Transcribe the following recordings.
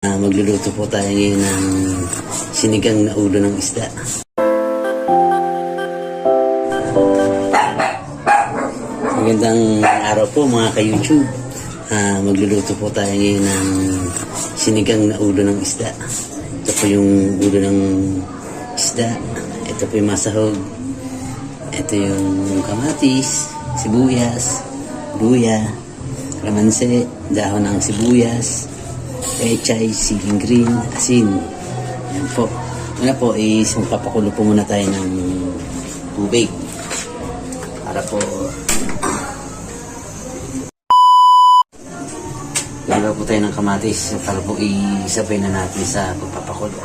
Magluluto po tayo ngayon ng sinigang na ulo ng isda. Magandang araw po mga ka-YouTube. Magluluto po tayo ngayon ng sinigang na ulo ng isda. Ito po yung ulo ng isda. Ito po yung masahog. Ito yung kamatis, sibuyas, luya, kalamansi, dahon ng sibuyas, pechay, siling green, asin. Yan po. Una po is magpapakulo po muna tayo ng tubig para po lagaw po tayo ng kamatis para po isabay na natin sa pagpapakulo.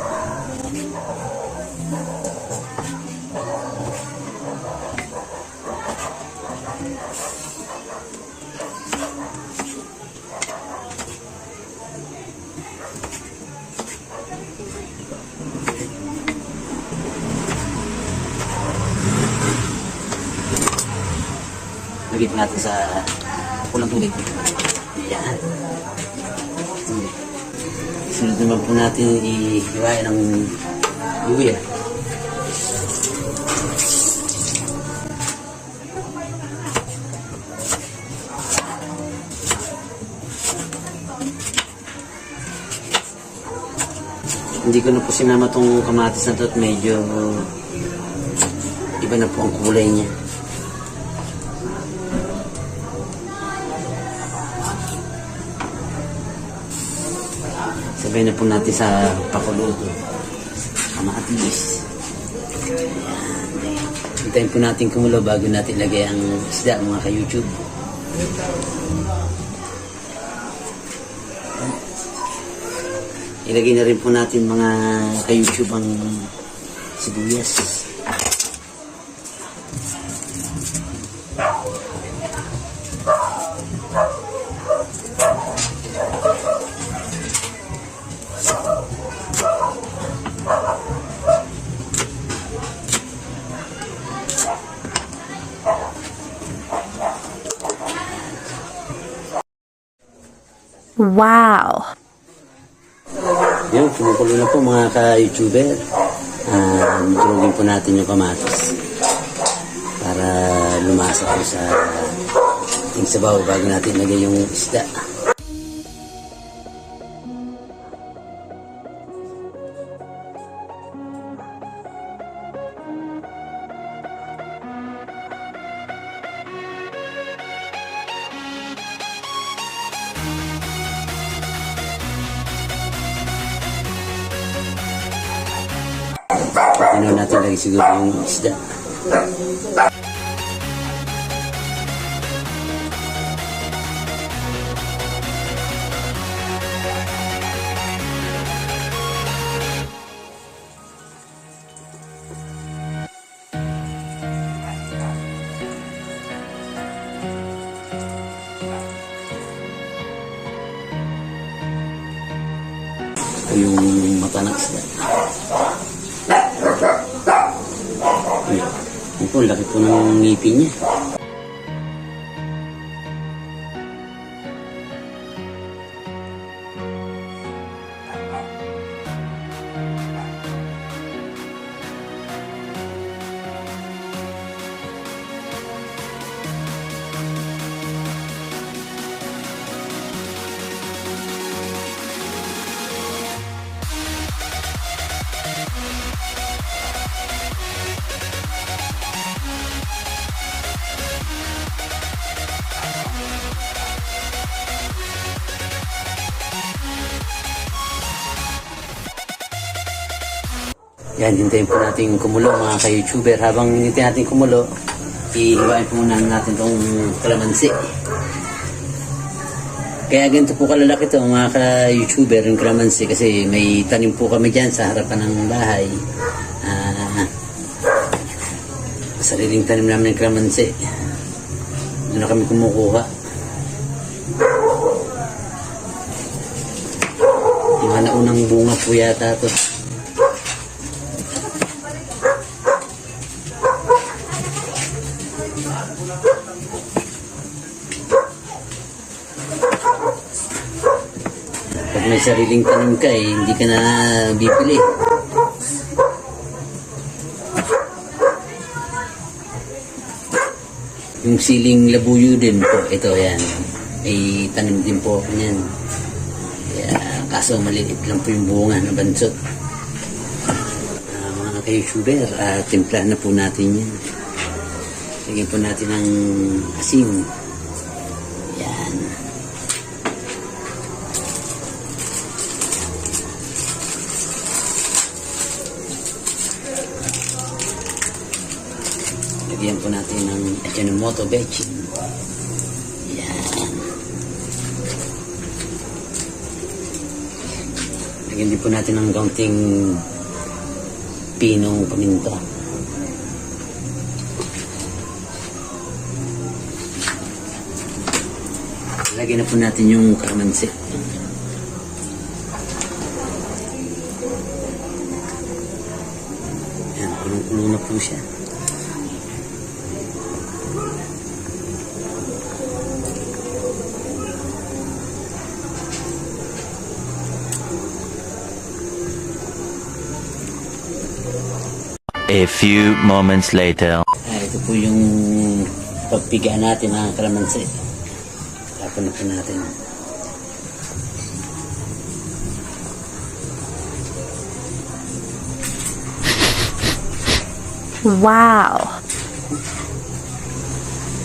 Lagyan natin sa pulang tubig. Yan. Sunod naman po natin ihiwain ng luya. Hindi ko na po sinama tong kamatis na to at medyo iba na po ang kulay niya. Sabay na po natin sa pakulo ito. Kamatis. Hintayin po natin kumulo bago natin lagay ang isda mga ka-YouTube. Ilagay na rin po natin mga ka-YouTube ang sibuyas. Wow! Yun, kumukulo na po mga ka-YouTuber. Durugin po natin yung kamatis para lumasa po sa ating sabaw bago natin lagay yung isda. Ano natin lagi siguro yung isda. Ito yung mata ng isda. Ito, laki po ng ngipin niya. Yan, hintayin po natin kumulo mga ka-YouTuber. Habang hintayin natin kumulo, ihiwain po muna natin itong kalamansi. Kaya ganito po kalalaki ito mga ka-YouTuber, yung kalamansi, kasi may tanim po kami dyan sa harapan ng bahay. Sariling tanim namin ng kalamansi. Doon na kami kumukuha. Yung naunang bunga po yata ito. may sariling tanim ka hindi ka na bibili. Yung siling labuyo din po, ito yan. May tanim din po ako niyan. Kaso maliit lang po yung bunga na bansot. Mga ka-YouTuber, timplahan na po natin yan. Lagyan po natin ng asin. Yan. Lagyan po natin ng Ajinomoto Bechin. Yan. Lagyan din po natin ng kaunting pinong paminta. Lagyan na po natin yung kalamansi. Yan, kulong-kulong na po siya. A few moments later. Ito po yung pagpigaan natin ng kalamansi. Tapon na po natin. Wow!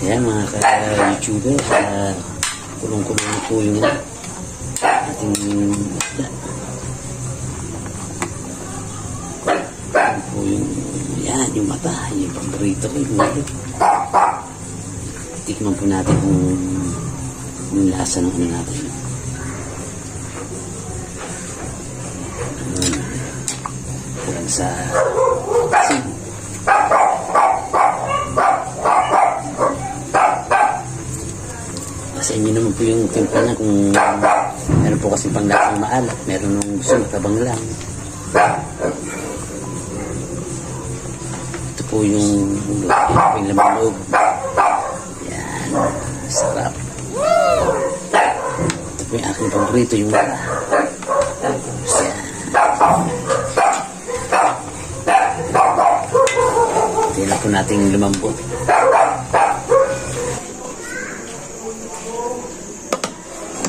Ayan mga ka-YouTuber, kulong-kulong na po yung ating isda. Ayan po yung mata, yung paborito ko, yung ulo. Tikman po natin kung yung lasa ng ano natin. Kulang sa asin. Sa inyo naman po yung timpla na kung meron po kasi pang lasang maalat, meron nung gusto matabang lang. Ito po yung laman loob. Yan, sarap. Ito po yung aking paborito, yung wala. Yan. Tingnan po natin lumambot.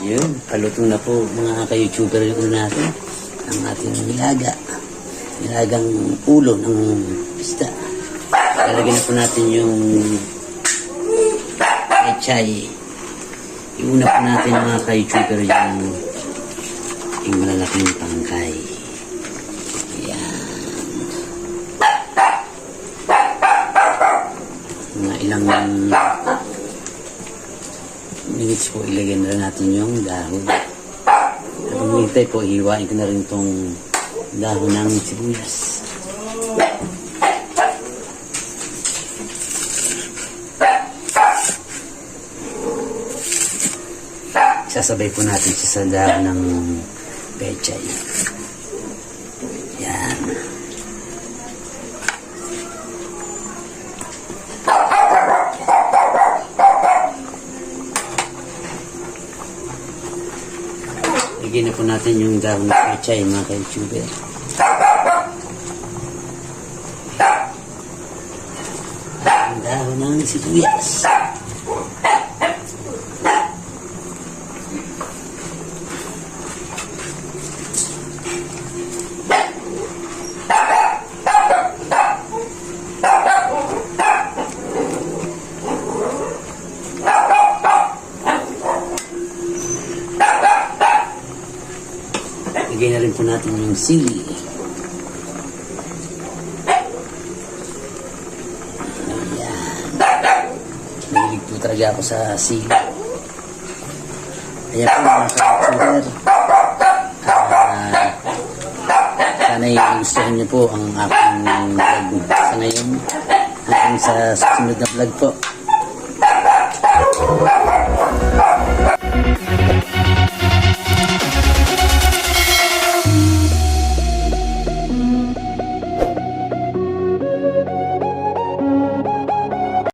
Yun, palutong na po mga ka-YouTuber yung natin. Ang ating nilagang ulo ng isda. Lalagyan na po natin yung pechay. Iuna po natin mga ka-YouTuber yung malalaking pangkay. Ayan. Mga ilang minutes po ilagay na natin yung dahon. At umintay po, hiwain ko na rin itong dahon ng sibuyas. Sasabay po natin siya sa dahon ng pechay. Yan. Lagyan na po natin yung dahon ng pechay mga ka-YouTuber. Ang dahon ng sibuyas. Lagyan na rin po natin yung sili. Ayan. Mahilig po talaga ako sa sili. Ayan po mga ka-YouTuber. Sana'y gustuhan niyo po ang aking vlog sa ngayon. Hanggang sa susunod na vlog po.